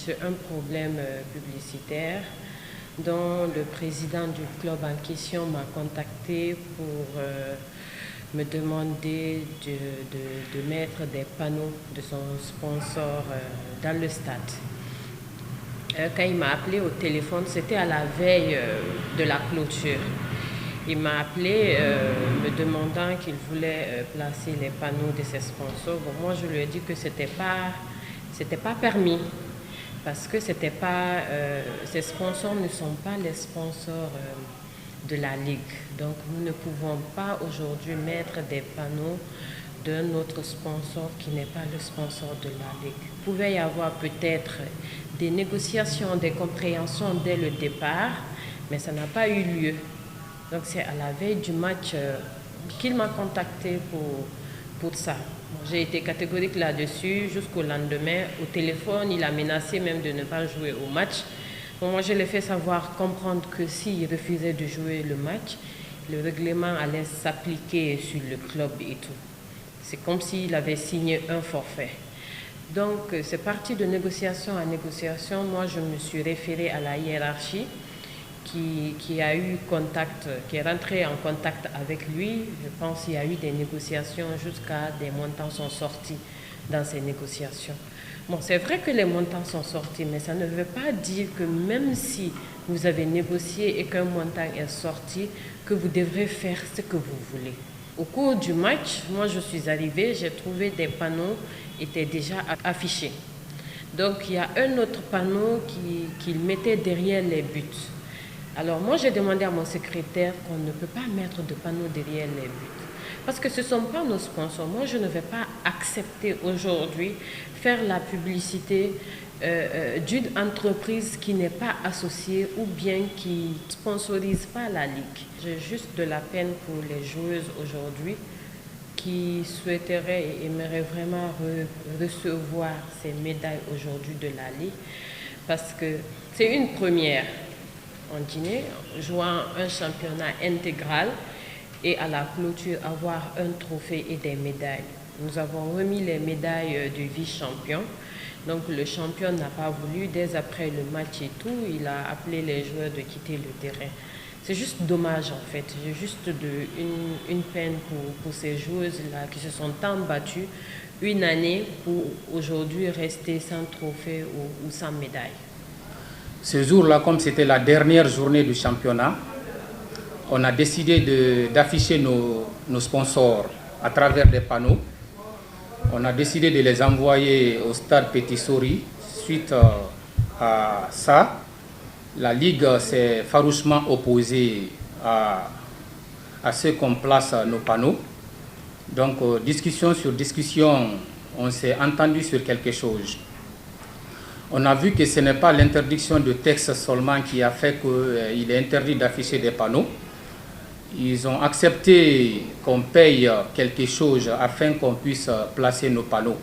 sur un problème publicitaire dont le président du club en question m'a contacté pour me demander de mettre des panneaux de son sponsor dans le stade. Quand il m'a appelé au téléphone, c'était à la veille de la clôture. Il m'a appelé me demandant qu'il voulait placer les panneaux de ses sponsors. Bon, moi, je lui ai dit que c'était pas permis parce que ces sponsors ne sont pas les sponsors de la Ligue. Donc, nous ne pouvons pas aujourd'hui mettre des panneaux d'un autre sponsor qui n'est pas le sponsor de la Ligue. Il pouvait y avoir peut-être des négociations, des compréhensions dès le départ, mais ça n'a pas eu lieu. Donc c'est à la veille du match qu'il m'a contacté pour ça. Bon, j'ai été catégorique là-dessus jusqu'au lendemain. Au téléphone, il a menacé même de ne pas jouer au match. Bon, moi, je l'ai fait comprendre que s'il refusait de jouer le match, le règlement allait s'appliquer sur le club et tout. C'est comme s'il avait signé un forfait. Donc, c'est parti de négociation en négociation. Moi, je me suis référée à la hiérarchie qui a eu contact, qui est rentré en contact avec lui. Je pense qu'il y a eu des négociations jusqu'à des montants sont sortis dans ces négociations. Bon, c'est vrai que les montants sont sortis, mais ça ne veut pas dire que même si vous avez négocié et qu'un montant est sorti, que vous devrez faire ce que vous voulez. Au cours du match, moi je suis arrivée, j'ai trouvé des panneaux qui étaient déjà affichés. Donc il y a un autre panneau qu'il mettait derrière les buts. Alors moi j'ai demandé à mon secrétaire qu'on ne peut pas mettre de panneaux derrière les buts. Parce que ce ne sont pas nos sponsors. Moi je ne vais pas accepter aujourd'hui faire la publicité d'une entreprise qui n'est pas associée ou bien qui ne sponsorise pas la Ligue. J'ai juste de la peine pour les joueuses aujourd'hui qui souhaiteraient et aimeraient vraiment recevoir ces médailles aujourd'hui de la Ligue parce que c'est une première en Guinée, jouant un championnat intégral et à la clôture avoir un trophée et des médailles. Nous avons remis les médailles du vice-champion. Donc le champion n'a pas voulu, dès après le match et tout, il a appelé les joueurs de quitter le terrain. C'est juste dommage en fait, j'ai juste une peine pour ces joueuses-là qui se sont tant battues une année pour aujourd'hui rester sans trophée ou sans médaille. Ce jour-là, comme c'était la dernière journée du championnat, on a décidé d'afficher nos sponsors à travers des panneaux. On a décidé de les envoyer au stade Petit Sori. Suite à ça, la Ligue s'est farouchement opposée à ce qu'on place nos panneaux. Donc, discussion sur discussion, on s'est entendu sur quelque chose. On a vu que ce n'est pas l'interdiction de texte seulement qui a fait qu'il est interdit d'afficher des panneaux. Ils ont accepté qu'on paye quelque chose afin qu'on puisse placer nos panneaux.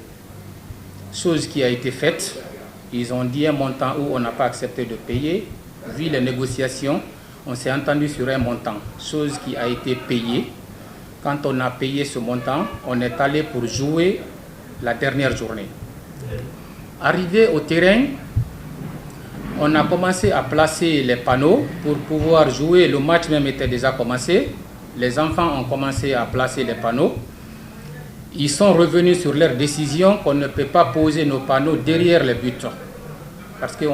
Chose qui a été faite. Ils ont dit un montant où on n'a pas accepté de payer. Vu les négociations, on s'est entendu sur un montant. Chose qui a été payée. Quand on a payé ce montant, on est allé pour jouer la dernière journée. Arrivé au terrain, on a commencé à placer les panneaux pour pouvoir jouer. Le match même était déjà commencé. Les enfants ont commencé à placer les panneaux. Ils sont revenus sur leur décision qu'on ne peut pas poser nos panneaux derrière les buts. Parce que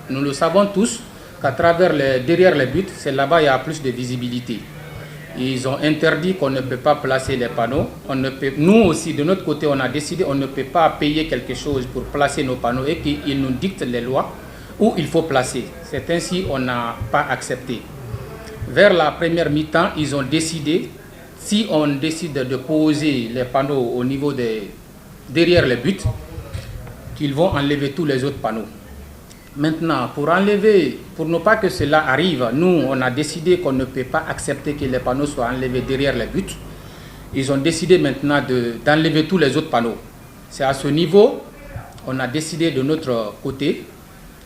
nous le savons tous qu'à travers derrière les buts, c'est là-bas qu'il y a plus de visibilité. Ils ont interdit qu'on ne peut pas placer les panneaux. Nous aussi, de notre côté, on a décidé qu'on ne peut pas payer quelque chose pour placer nos panneaux et qu'ils nous dictent les lois où il faut placer. C'est ainsi qu'on n'a pas accepté. Vers la première mi-temps, ils ont décidé, si on décide de poser les panneaux au niveau derrière les buts, qu'ils vont enlever tous les autres panneaux. Maintenant, pour ne pas que cela arrive, nous, on a décidé qu'on ne peut pas accepter que les panneaux soient enlevés derrière les buts. Ils ont décidé maintenant d'enlever tous les autres panneaux. C'est à ce niveau, on a décidé de notre côté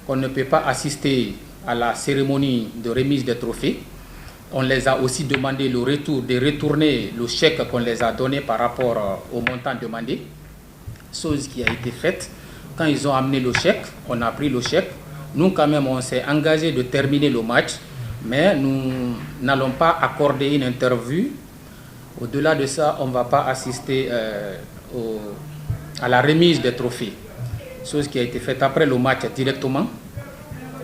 qu'on ne peut pas assister à la cérémonie de remise des trophées. On les a aussi demandé de retourner le chèque qu'on les a donné par rapport au montant demandé, chose qui a été faite. quand ils ont amené le chèque, on a pris le chèque. Nous, quand même, on s'est engagé de terminer le match, mais nous n'allons pas accorder une interview. Au-delà de ça, on ne va pas assister à la remise des trophées. Chose qui a été faite après le match directement.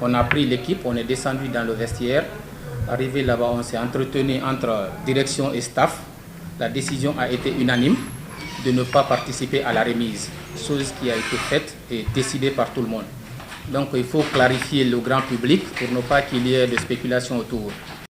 On a pris l'équipe, on est descendu dans le vestiaire. Arrivé là-bas, on s'est entretenu entre direction et staff. La décision a été unanime de ne pas participer à la remise. Chose qui a été faite et décidée par tout le monde. Donc il faut clarifier le grand public pour ne pas qu'il y ait de spéculation autour.